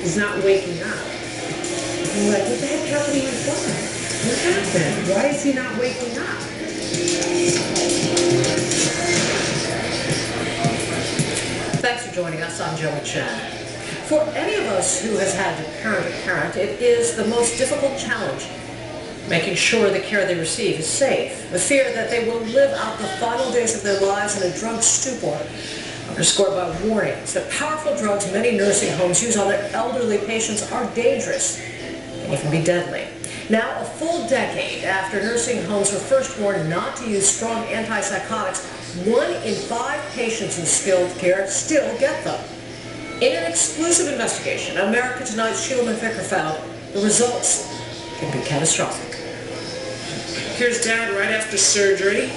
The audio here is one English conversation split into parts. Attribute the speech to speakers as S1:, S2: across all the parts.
S1: He's not waking up. I'm like, what the heck happened to my father? What happened? Why is he not waking up? Thanks for joining us. I'm Joey Chen. For any of us who has had to parent a parent, it is the most difficult challenge, making sure the care they receive is safe. The fear that they will live out the final days of their lives in a drug stupor, underscored by warnings that powerful drugs many nursing homes use on their elderly patients are dangerous and even be deadly. Now, a full decade after nursing homes were first warned not to use strong antipsychotics, 1 in 5 patients in skilled care still get them. In an exclusive investigation, America Tonight's Sheila McVicker found the results can be catastrophic.
S2: Here's Dad right after surgery.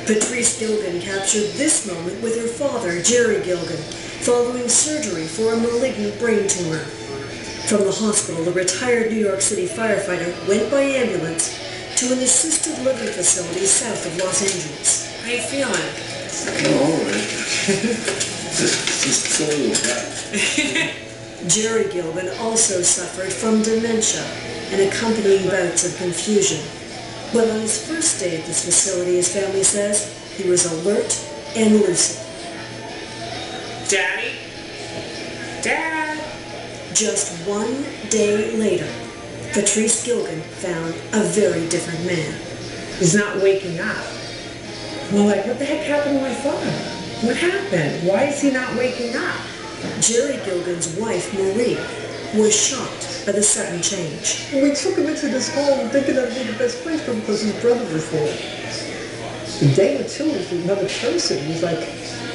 S3: Patrice Gilgan captured this moment with her father, Jerry Gilgan, following surgery for a malignant brain tumor. From the hospital, the retired New York City firefighter went by ambulance to an assisted living facility south of Los Angeles.
S2: How you feeling?
S4: Oh, all right. Just a little bad.
S3: Jerry Gilgan also suffered from dementia and accompanying bouts of confusion. But on his first day at this facility, his family says, he was alert and lucid.
S2: Daddy? Dad?
S3: Just 1 day later, Patrice Gilgan found a very different man.
S1: He's not waking up. We're like, what the heck happened to my father? What happened? Why is he not waking up?
S3: Jerry Gilgan's wife, Marie, was shocked by the sudden change.
S5: We took him into this home thinking that would be the best place for him because his brother was there. A day or two, it was another person. It was like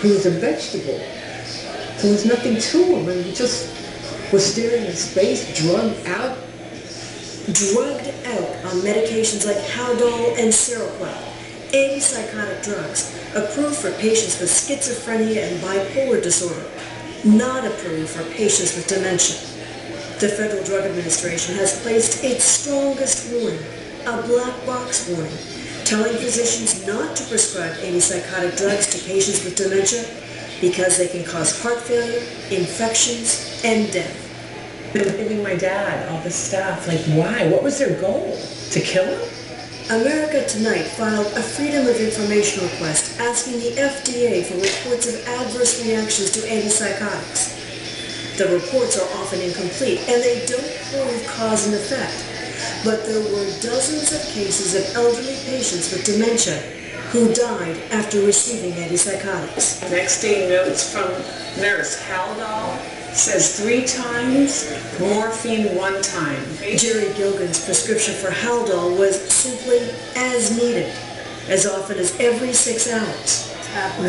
S5: he was a vegetable. There was nothing to him, and he just was staring in space, drugged out
S3: On medications like Haldol and Seroquel, antipsychotic drugs approved for patients with schizophrenia and bipolar disorder, not approved for patients with dementia. The Federal Drug Administration has placed its strongest warning, a black box warning, telling physicians not to prescribe antipsychotic drugs to patients with dementia because they can cause heart failure, infections, and death.
S1: They were giving my dad all this stuff. Like, why? What was their goal? To kill him?
S3: America Tonight filed a Freedom of Information request asking the FDA for reports of adverse reactions to antipsychotics. The reports are often incomplete, and they don't prove cause and effect. But there were dozens of cases of elderly patients with dementia who died after receiving antipsychotics.
S2: Next day notes from nurse. Haldol says 3 times, morphine 1 time.
S3: Jerry Gilgan's prescription for Haldol was simply as needed, as often as every 6 hours,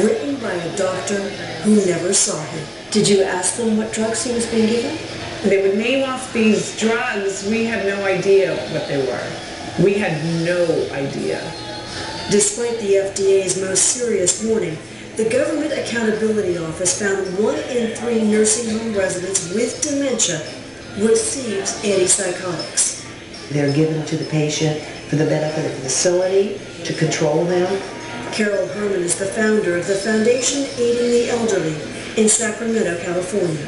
S3: written by a doctor who never saw him. Did you ask them what drugs he was being given?
S1: They would name off these drugs. We had no idea what they were. We had no idea.
S3: Despite the FDA's most serious warning, the Government Accountability Office found 1 in 3 nursing home residents with dementia receives antipsychotics.
S6: They're given to the patient for the benefit of the facility, to control them.
S3: Carol Herman is the founder of the Foundation Aiding the Elderly in Sacramento, California.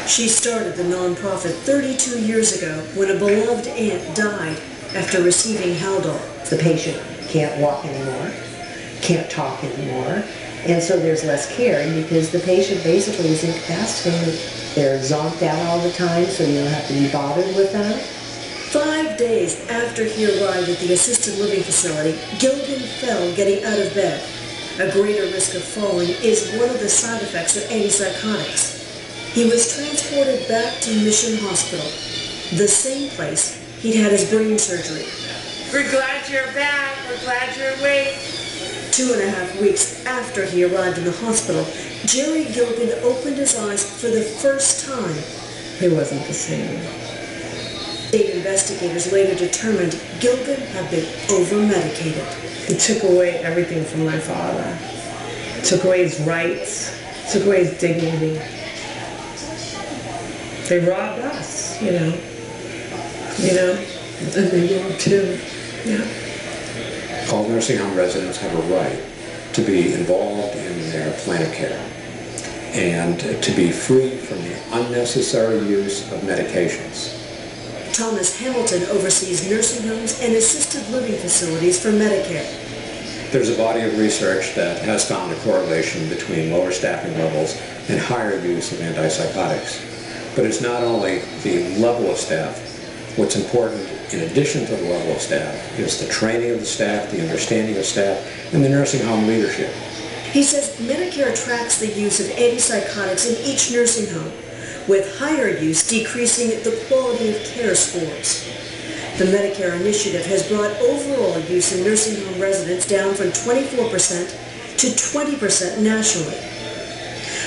S3: She started the nonprofit 32 years ago when a beloved aunt died after receiving Haldol.
S6: The patient can't walk anymore, can't talk anymore, and so there's less caring because the patient basically is incapacitated. They're zonked out all the time, so you don't have to be bothered with them.
S3: 5 days after he arrived at the assisted living facility, Gilgan fell getting out of bed. A greater risk of falling is one of the side effects of antipsychotics. He was transported back to Mission Hospital, the same place he'd had his brain surgery.
S2: We're glad you're back. We're glad you're awake.
S3: 2.5 weeks after he arrived in the hospital, Jerry Gilgan opened his eyes for the first time.
S1: He wasn't the same.
S3: State investigators later determined Gilgan had been over-medicated.
S1: It took away everything from my father. It took away his rights. It took away his dignity. They robbed us, you know. And they robbed him. Yeah.
S4: All nursing home residents have a right to be involved in their plan of care.
S7: and to be free from the unnecessary use of medications.
S3: Thomas Hamilton oversees nursing homes and assisted living facilities for Medicare.
S7: There's a body of research that has found a correlation between lower staffing levels and higher use of antipsychotics. But it's not only the level of staff. What's important, in addition to the level of staff, is the training of the staff, the understanding of staff, and the nursing home leadership.
S3: He says Medicare tracks the use of antipsychotics in each nursing home, with higher use decreasing the quality of care scores. The Medicare initiative has brought overall use in nursing home residents down from 24% to 20% nationally.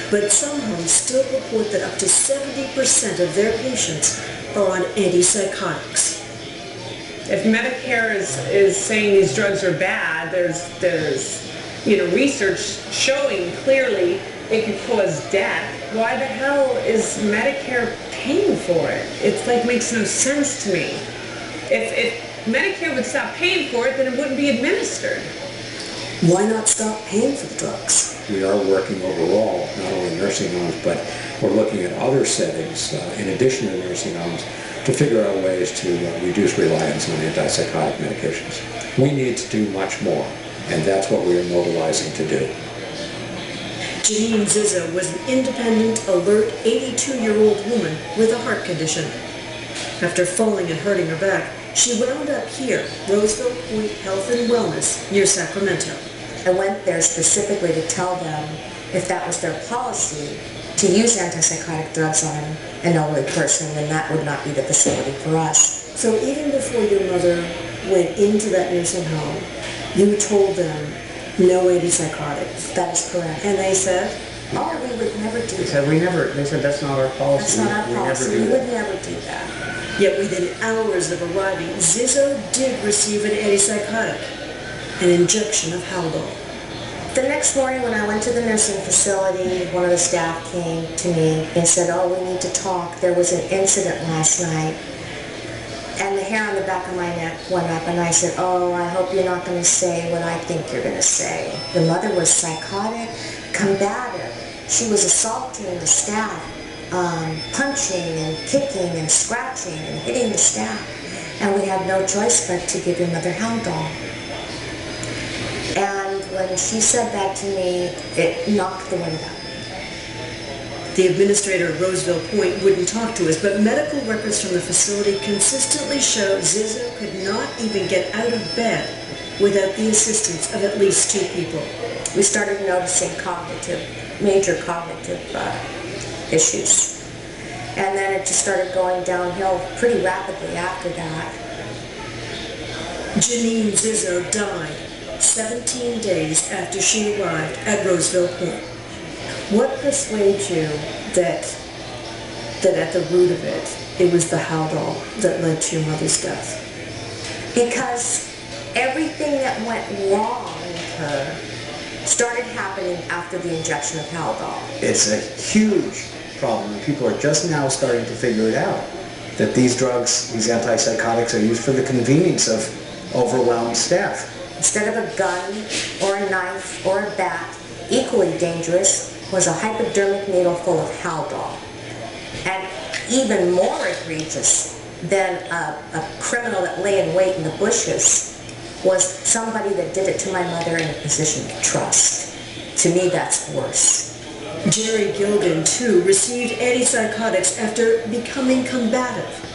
S3: But some homes still report that up to 70% of their patients are on antipsychotics.
S2: If Medicare is saying these drugs are bad, there's research showing clearly it could cause death. Why the hell is Medicare paying for it? It's like makes no sense to me. If Medicare would stop paying for it, then it wouldn't be administered.
S3: Why not stop paying for the drugs?
S7: We are working overall, not only in nursing homes, but we're looking at other settings, in addition to nursing homes, to figure out ways to reduce reliance on antipsychotic medications. We need to do much more, and that's what we are mobilizing to do.
S3: Janine Zizzo was an independent, alert, 82-year-old woman with a heart condition. After falling and hurting her back, she wound up here, Roseville Point Health and Wellness, near Sacramento.
S8: I went there specifically to tell them, if that was their policy, to use antipsychotic drugs on an elderly person, then that would not be the facility for us.
S3: So even before your mother went into that nursing home, you told them no antipsychotics.
S8: That is correct.
S3: And they said,
S8: oh, we would never do that.
S5: They said that's not our policy.
S8: That's not our policy. We would never do that.
S3: Yet within hours of arriving, Zizzo did receive an antipsychotic, an injection of Haldol.
S8: The next morning when I went to the nursing facility, one of the staff came to me and said, oh, we need to talk. There was an incident last night. And the hair on the back of my neck went up, and I said, oh, I hope you're not going to say what I think you're going to say. The mother was psychotic, combative. She was assaulting the staff, punching and kicking and scratching and hitting the staff. And we had no choice but to give your mother Haldol. And when she said that to me, it knocked the wind out.
S3: The administrator at Roseville Point wouldn't talk to us, but medical records from the facility consistently show Zizzo could not even get out of bed without the assistance of at least two people.
S8: We started noticing major cognitive issues. And then it just started going downhill pretty rapidly after that.
S3: Janine Zizzo died 17 days after she arrived at Roseville Point. What persuades you that at the root of it was the Haldol that led to your mother's death?
S8: Because everything that went wrong with her started happening after the injection of Haldol.
S9: It's a huge problem, and people are just now starting to figure it out, that these drugs, these antipsychotics, are used for the convenience of overwhelmed staff.
S8: Instead of a gun or a knife or a bat, equally dangerous was a hypodermic needle full of Haldol. And even more egregious than a criminal that lay in wait in the bushes was somebody that did it to my mother in a position of trust. To me, that's worse.
S3: Jerry Gilgan, too, received antipsychotics after becoming combative.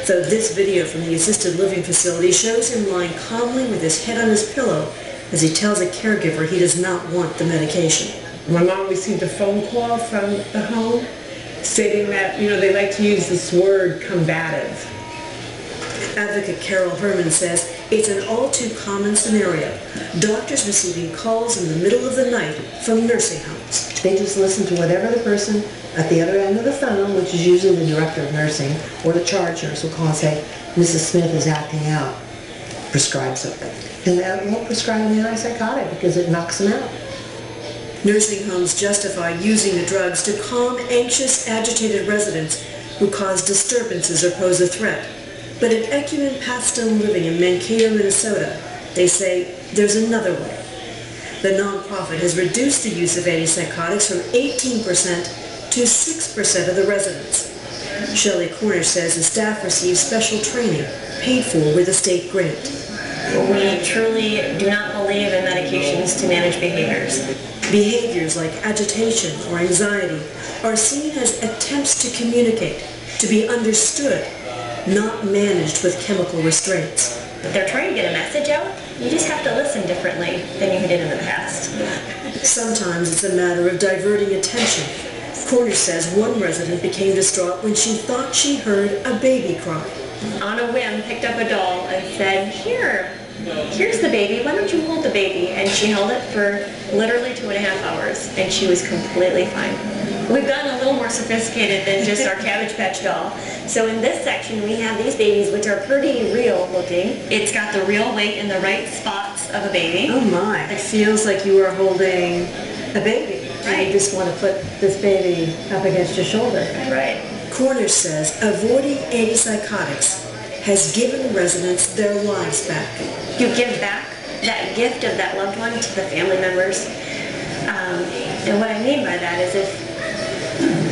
S3: So this video from the assisted living facility shows him lying calmly with his head on his pillow as he tells a caregiver he does not want the medication.
S2: My mom received a phone call from the home stating that, they like to use this word combative.
S3: Advocate Carol Herman says it's an all too common scenario. Doctors receiving calls in the middle of the night from nursing homes.
S6: They just listen to whatever the person at the other end of the phone, which is usually the director of nursing or the charge nurse, will call and say, Mrs. Smith is acting out. Prescribe something. And that won't prescribe an antipsychotic because it knocks them out.
S3: Nursing homes justify using the drugs to calm anxious, agitated residents who cause disturbances or pose a threat. But at Ecumen Pathstone Living in Mankato, Minnesota, they say there's another way. The nonprofit has reduced the use of antipsychotics from 18% to 6% of the residents. Shelley Cornish says the staff receives special training, paid for with a state grant.
S10: We truly do not believe in medications to manage behaviors.
S3: Behaviors like agitation or anxiety are seen as attempts to communicate, to be understood, not managed with chemical restraints.
S10: They're trying to get a message out. You just have to listen differently than you did in the past.
S3: Sometimes it's a matter of diverting attention. Cornish says one resident became distraught when she thought she heard a baby cry.
S10: On a whim, picked up a doll and said, here's the baby, why don't you hold the baby? And she held it for literally 2.5 hours, and she was completely fine. We've gotten a little more sophisticated than just our Cabbage Patch doll. So in this section, we have these babies, which are pretty real looking. It's got the real weight in the right spots of a baby.
S3: Oh my, it feels like you are holding a baby.
S10: Right.
S3: You just want to put this baby up against your shoulder.
S10: Right.
S3: Cornish says avoiding antipsychotics has given residents their lives back.
S10: You give back that gift of that loved one to the family members. And what I mean by that is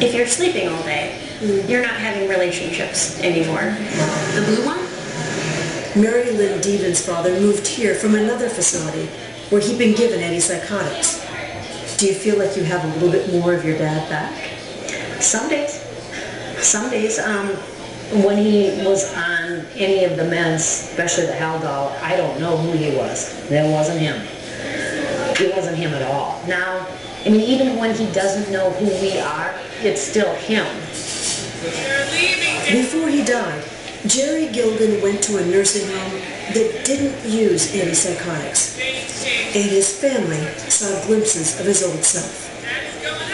S10: if you're sleeping all day, you're not having relationships anymore.
S8: The blue one?
S3: Mary Lynn Deven's father moved here from another facility where he'd been given antipsychotics. Do you feel like you have a little bit more of your dad back?
S11: Some days. Some days. When he was on any of the meds, especially the Haldol, I don't know who he was. That wasn't him. It wasn't him at all. Now, I mean, even when he doesn't know who we are, it's still him.
S3: Before he died, Jerry Gilden went to a nursing home that didn't use antipsychotics, and his family saw glimpses of his old self.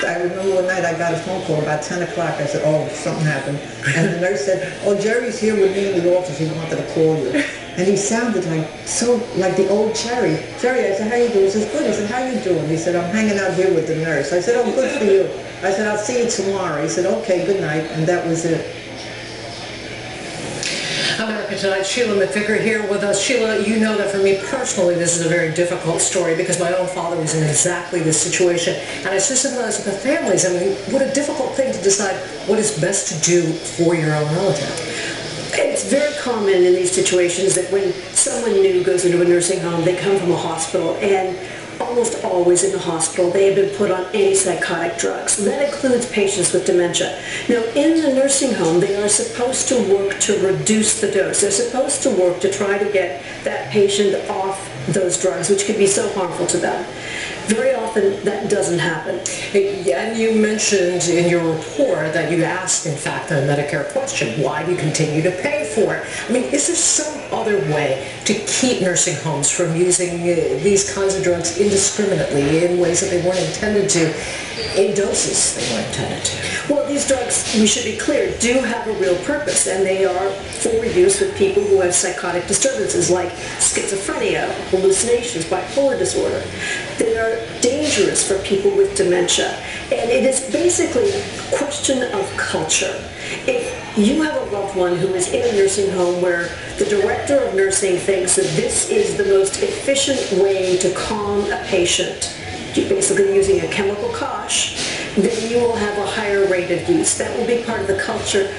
S5: I remember one night I got a phone call about 10 o'clock. I said, oh, something happened. And the nurse said, oh, Jerry's here with me in the office. He wanted to call you. And he sounded like the old Jerry. Jerry, I said, how you doing? He says, good. I said, how you doing? He said, I'm hanging out here with the nurse. I said, oh, good for you. I said, I'll see you tomorrow. He said, okay, good night. And that was it.
S1: America Tonight, Sheila McVicker here with us. Sheila, you know that for me personally, this is a very difficult story because my own father was in exactly this situation. And I just sympathize with the families. I mean, what a difficult thing to decide what is best to do for your own relative.
S3: It's very common in these situations that when someone new goes into a nursing home, they come from a hospital, and almost always in the hospital they have been put on antipsychotic drugs. That includes patients with dementia. Now, in the nursing home, they are supposed to work to reduce the dose. They're supposed to work to try to get that patient off those drugs, which can be so harmful to them. Very often that doesn't happen.
S1: And you mentioned in your report that you asked, in fact, a Medicare question, why do you continue to pay for it? I mean, is there some other way to keep nursing homes from using these kinds of drugs indiscriminately in ways that they weren't intended to, in doses they weren't intended to?
S3: Well, these drugs, we should be clear, do have a real purpose, and they are for use with people who have psychotic disturbances like schizophrenia, hallucinations, bipolar disorder. They are dangerous for people with dementia, and it is basically a question of culture. If you have a loved one who is in a nursing home where the director of nursing thinks that this is the most efficient way to calm a patient, you're basically using a chemical kosh, then you will have a higher rate of use. That will be part of the culture.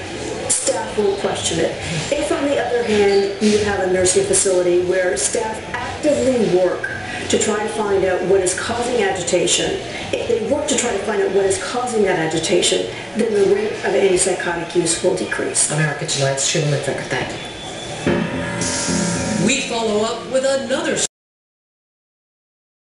S3: Staff will question it. If, on the other hand, you have a nursing facility where staff actively work to try to find out what is causing agitation, if they work to try to find out what is causing that agitation, then the rate of antipsychotic use will decrease.
S1: America Tonight's Sheila McVicker, thank you. We follow up with another